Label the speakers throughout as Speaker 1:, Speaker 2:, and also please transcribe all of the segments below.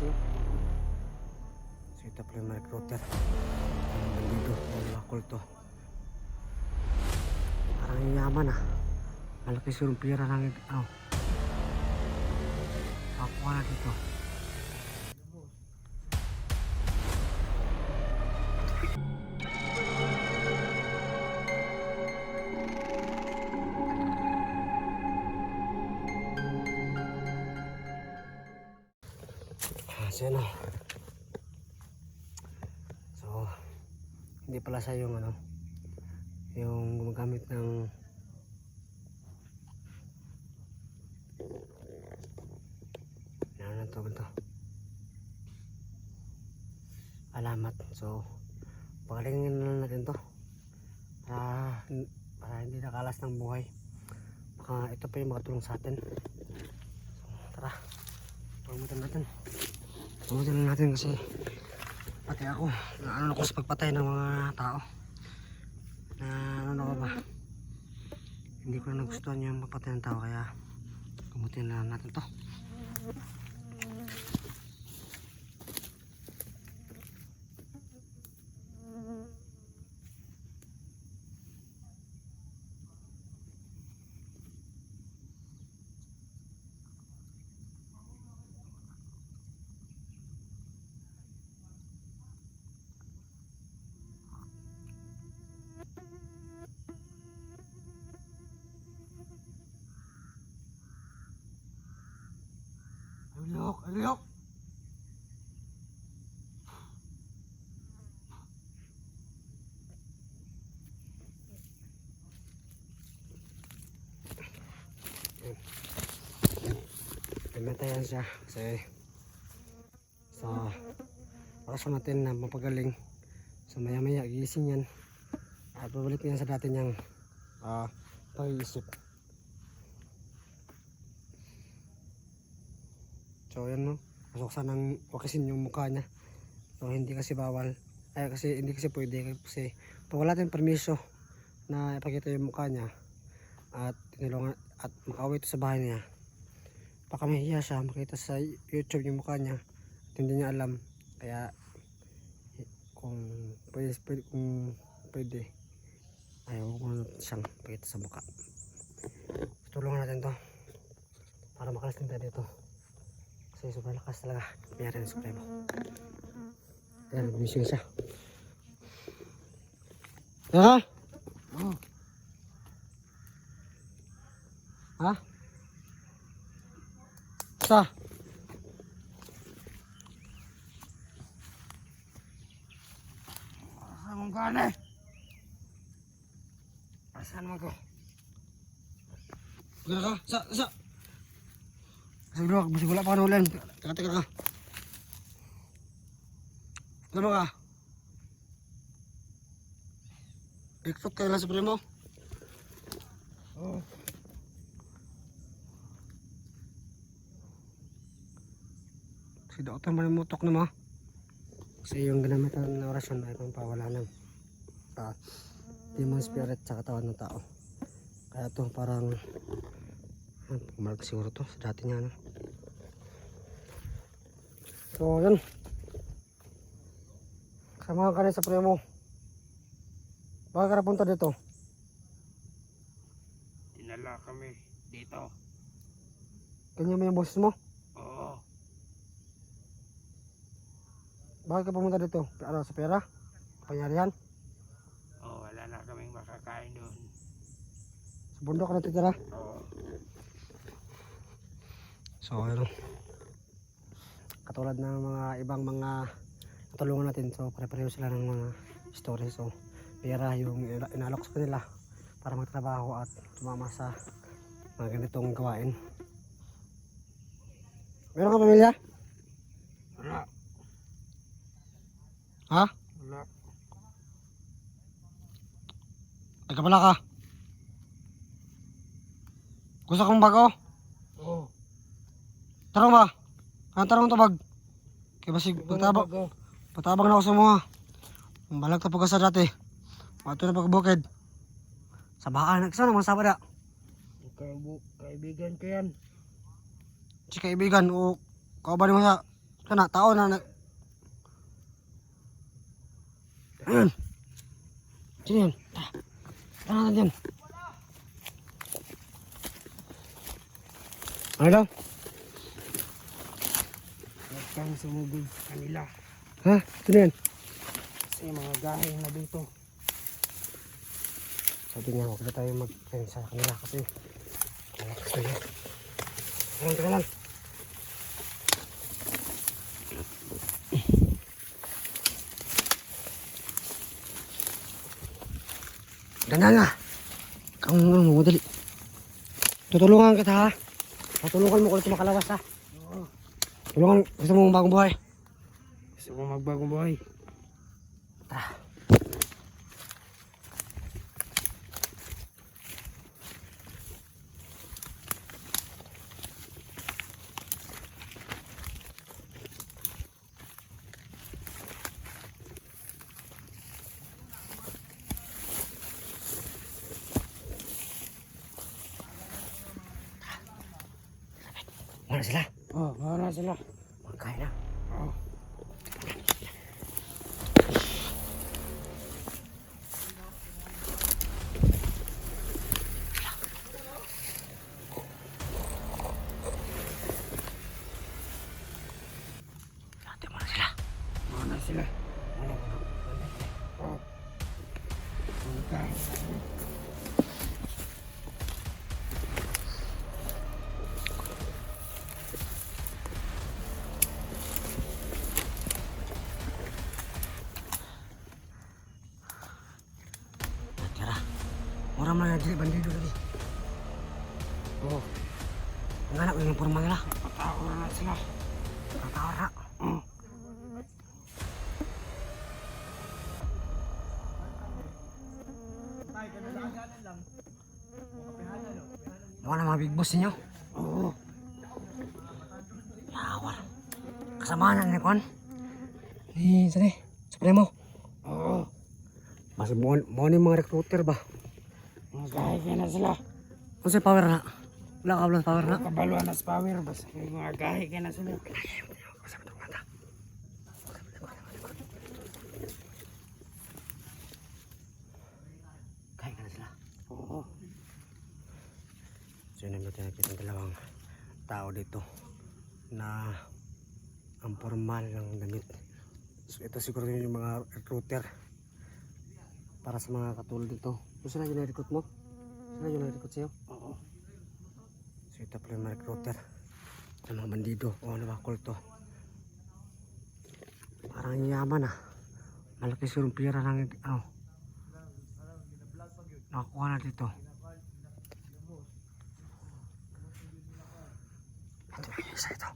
Speaker 1: siya. So ito pala yung mga recruiter. Bandido o mga kulto. Parang yaman ah. Malaki surong pira lang ito. Ako na dito. So yun so hindi pala siya yung yung gumagamit ng ano to alamat. So pagalingin na natin to para hindi nakalas ng buhay. Baka ito pa yung makatulong sa atin. So tara, pamutan natin kasi pati ako naano ako sa pagpatay ng mga tao na ano ba, hindi ko na nagustuhan yung pagpatay ng tao, kaya gamutin na natin to. Aliyok! Pimatayan siya kasi sa oras natin na mapagaling. So maya maya gising yan at babalik yan sa dati niyang pag-iisip. So yan pasoksan ng wakasin yung mukha niya. So hindi kasi bawal, kasi hindi kasi pwede, kasi pag wala tayong permiso na ipakita yung mukha niya at tinulungan at makauwi ito sa bahay niya, baka mahihiya siya makita sa YouTube yung mukha niya at hindi niya alam. Kaya kung pwede ayaw ko na siyang pakita sa mukha. Tulungan natin to para makalas din tayo dito kasi sobrang lakas talaga nangyari ng Supremo. Ayan, nag-mission siya. Ha? Oh. Ha? Sa? Saan mong gane? Saan mo ko? Gana ka? Sa? Siguro, masig wala pa ka ulan. Teka ka. Gano ka? Iktot kayo lang sa primo? Oo. Si Dr. Manimutok na mo. Kasi yung ginamitan na orasyon ay pampawala ng demon spirit sa katawan ng tao. Kaya to parang pumalag siguro to sa dati niya. So yun, samahan ka rin sa primo. Bakit ka napunta dito?
Speaker 2: Dinala kami dito.
Speaker 1: Kanya mo yung boses mo?
Speaker 2: Oo.
Speaker 1: Bakit ka pumunta dito? Sa pera? Kapangyarihan?
Speaker 2: Oo, wala na kaming makakain doon.
Speaker 1: Sa bundok ka natitira?
Speaker 2: Oo.
Speaker 1: So katulad ng mga ibang mga natulungan natin, so pare-pareho sila ng mga story. So pera yung inalok sa kanila para magtrabaho at tumama sa mga ganitong gawain. Meron ka pamilya?
Speaker 2: Wala.
Speaker 1: Ha?
Speaker 2: Wala.
Speaker 1: Teka pala ka. Gusto kong bago?
Speaker 2: Oo.
Speaker 1: Tarong ba? Anong tarong tabag? Kaya basig patabang na ako sa mga. Balag ta pagka sa dati. Mato na pagkabukid. Sa bahaan. Kasi naman sa pada?
Speaker 2: Kaibigan ko yan.
Speaker 1: Si kaibigan o kauban mo sa Kana, tao na nag... Ayan. Sino yan? Ano na dyan? Ano daw?
Speaker 2: Huwag kang sumugod sa kanila.
Speaker 1: Ha? Sino yan?
Speaker 2: Kasi mga gahe na dito.
Speaker 1: Sabi niya, huwag na tayo mag-friend sa kanila kasi malakas na yun. Ayan, teka lang. Ganda nga. Kang madali. Tutulungan kita ha. Tutulungan mo ko dito makalawas ha.
Speaker 2: Oo.
Speaker 1: Tulungan, gusto mong bagong buhay.
Speaker 2: Gusto ko magbagong buhay.
Speaker 1: Tara. Mana sila?
Speaker 2: Oh, wala sila.
Speaker 1: Magkain na.
Speaker 2: Oh.
Speaker 1: Ate, mana sila?
Speaker 2: Wala sila. Oh. Okay.
Speaker 1: Tara. Orang mana jadi bandido lagi. Oh. Ang anak yung forma nila.
Speaker 2: Patawar na sila.
Speaker 1: Tatara.
Speaker 2: Oh.
Speaker 1: Mga na mga big boss ninyo.
Speaker 2: Oo.
Speaker 1: Yawar. Kasamahan na ni Kwan. Ni, sani. Supremo.
Speaker 2: Oo.
Speaker 1: Mas mo ni mga recruiter ba?
Speaker 2: Mga gahe ka na sila.
Speaker 1: Kung sa power na. Wala ka plus power na.
Speaker 2: Kabaluan na sa power. Basta may mga gahe ka na sila.
Speaker 1: Kain ka na sila.
Speaker 2: Oo.
Speaker 1: So yun natin nakita ang dalawang tao dito na ang formal ng damit. So ito siguro yun yung mga recruiter para sa mga katulad dito. So sila yung na-recruit mo? Sila yung na-recruit sa'yo?
Speaker 2: Oo.
Speaker 1: So ito pala yung mga recruiter sa mga bandido o ano ba kulto. Parang yaman ah. Malaki siguro yung pira ng ano nakakuha na dito. Ito yung isa ito.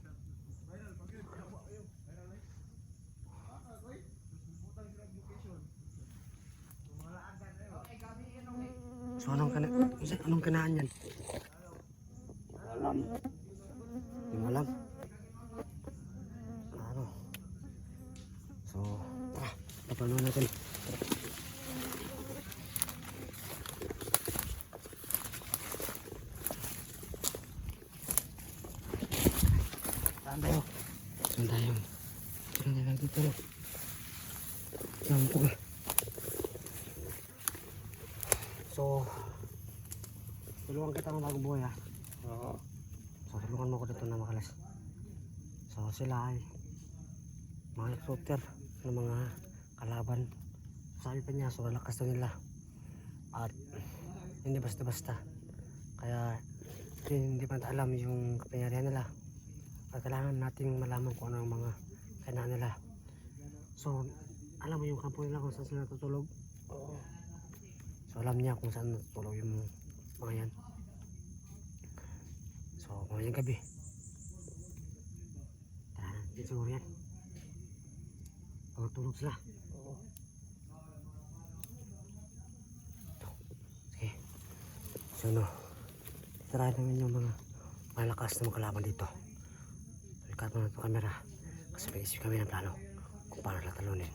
Speaker 1: So anong kanaan yan?
Speaker 2: Alam.
Speaker 1: Hindi mo alam. Ano? So, tara, papanuhan natin.
Speaker 2: Saan tayo?
Speaker 1: Saan tayo? Saan tayo dito no? Lampok eh. So, tulungan kita ng bagong buhay ha.
Speaker 2: Oo.
Speaker 1: So, tulungan mo ko dito na makalas. So, sila ay mga recruiter ng mga kalaban. Sabi pa niya, so lakas na nila. At hindi basta-basta. Kaya hindi pa natin alam yung kapangyarihan nila. At kailangan nating malaman kung ano ang mga kailangan nila. So, alam mo yung kampo nila kung saan sila natutulog?
Speaker 2: Oo.
Speaker 1: So, alam niya kung saan natutulog yung mga yan. So, mamayang gabi. Tara na, dito siguro yan. Pagtulog sila.
Speaker 2: Oo.
Speaker 1: Sige. So, no. Tirahin namin yung mga malakas na mga kalaban dito. Ikat mo na ito camera. Kasi may isip kami ng plano kung paano natalunin.